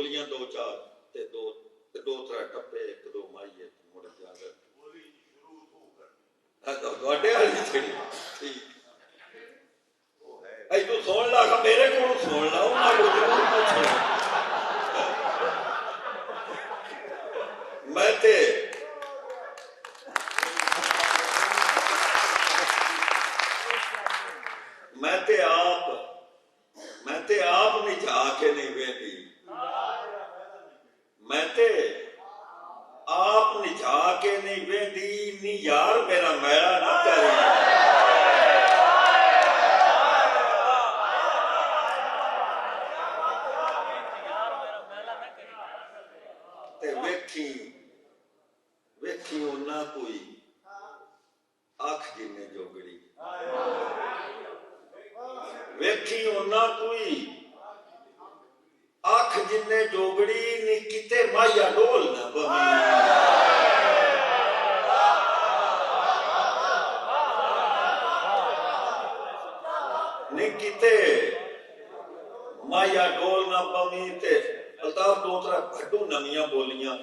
बोलियां दो चार ते दो त्रै टप्पे एक दो माइये मुड़ जाकर तू सुन ला मेरे को सुन ला मैं ते आप निझा के नहीं वेंदी मैं ते आप निझा के नहीं वेंदी नी यार मेरा मैला ना करे ते वेखी ओना कोई अख जिन्ने जोगड़ी वेखी ओना कोई अख जिन्ने जोगड़ी नी किते माया डोल ना बमी नी किते माया डोल ना बमी ते अल्ताफ दो त्रै घटू नवियां बोलियां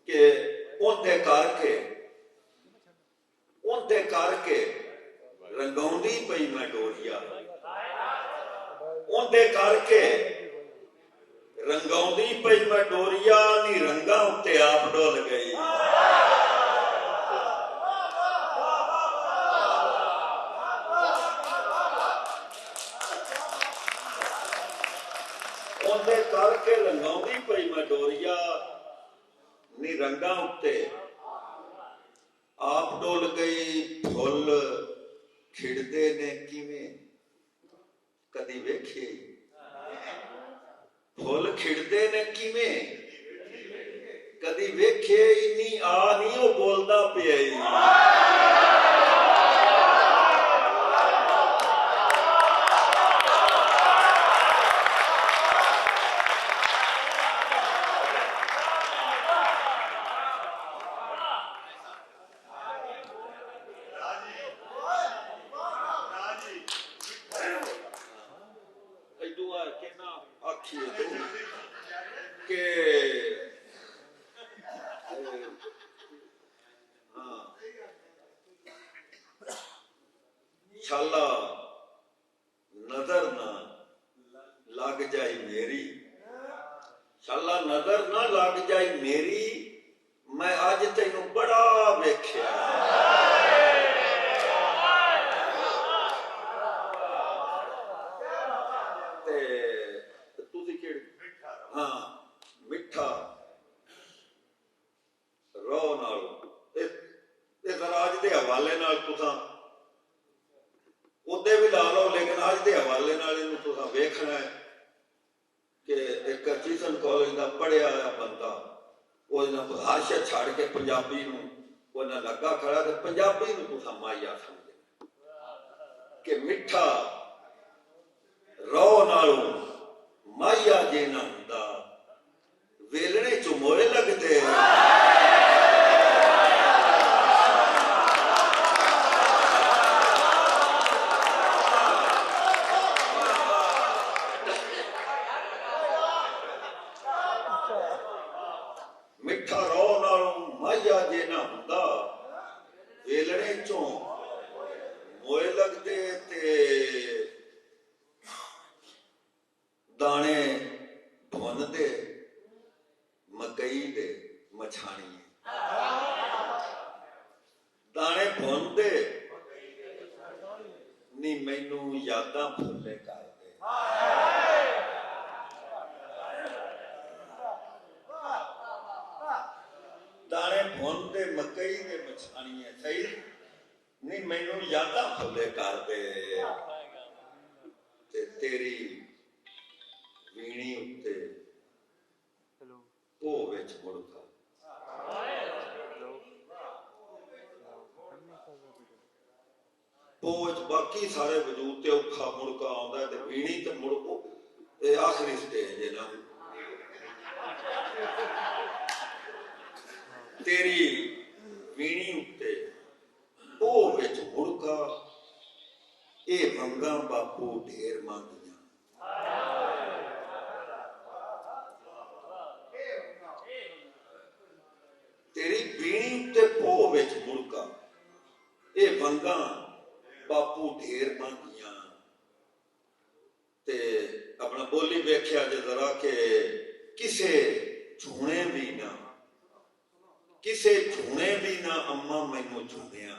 के उनदे करके रंगाउंदी पई मैं डोरिया उनदे करके रंगाउंदी पई मैं डोरिया नी रंगा उत्ते आप डोल गई उनदे करके रंगाउंदी पई मैं डोरिया नी रंगा उत्ते आप डोल गई फुल खिड़दे ने किवें कदी वेखे फुल खिड़दे ने किवें कदी वेखे इन्नी आ नहीं वो बोलदा पिया शाला नजर ना लग जाए मेरी शाला नजर ना लग जाए मेरी मैं अज तेनू बड़ा वेख्या हाँ मिठा रो नाल राज के हवाले नाल तुसां उदे भी ला लो लेकिन अज के हवाले नाल इहनूं तुसां वेखना है कि एक क्रिश्चन कॉलेज का पढ़िया होया बंदा भाषा छड़ के पंजाबी नूं लगा खड़ा ते पंजाबी नूं तुसां माया समझना कि मिठा रो नालों माया जे ना हुंदा वेलणे चों मोए लगदे मिठा रो नालों माया जे ना हुंदा वेलणे चों मोए लगदे ते दाने भुनदे मकई दे मछाणी दाने भुनदे नी मैनू यादां भुल्ले करदे दाने भुनदे मकई दे मछाणी सही नी मैनू यादां भुल्ले करदे ते तेरी वीणी उत्ते ओ विच मुड़का पोच बाकी सारे वजूद ते औखा मुड़का आउंदा ते वीणी ते मुड़को ये आखिरी स्टेज है ना तेरी वीणी उत्ते ओ विच मुड़का ए वंगा बापू ढेर मंगियां बोली वेख्या जे जरा के किसे झूने भी ना अम्मा मैनू झूनिया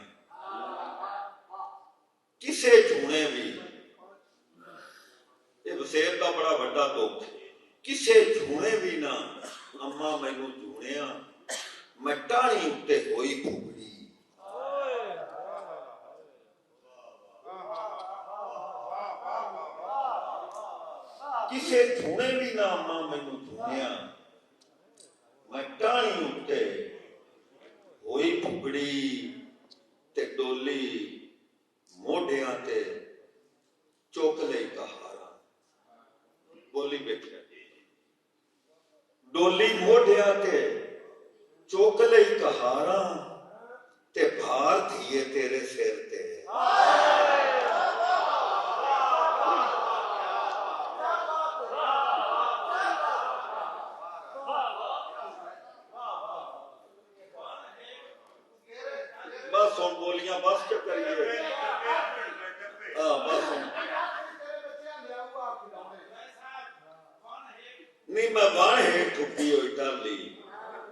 किसे झूने भी ये वसेर का बड़ा बड़ा दुख किसे झूने भी ना अम्मा मैनू झूनिया मैं टाणी उत्ते होई फुगड़ी किसे झूने भी ना अम्मा मैनू झूनिया मैं टाणी उत्ते होई फुगड़ी ते डोली मोढियां ते चुक लई कहारा बोली बैठिया डोली मोढियां ते चुक लई कहारा ते भार धीए तेरे सिर ते बस हुण बोलियां बस च करिए बस नहीं मैं वाण हेठ ठुकी हुई टाली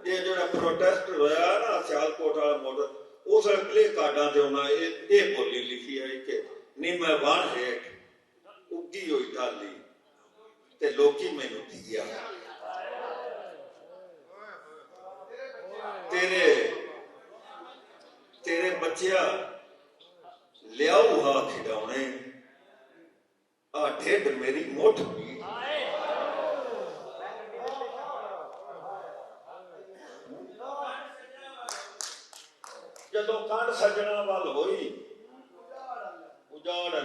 ये जो प्रोटेस्ट होया ना सियालकोट वाला मॉडल उस प्ले कार्डा से उन्हें ये बोली लिखी है कि नहीं मैं वाण हेठ उगी हुई टाली ते लोकी मैनू दिया तेरे बच्चिया लियाऊ हा खिडौने आ ढिड मेरी मुठ भी जदों कंड सजना वाल होई उजाड़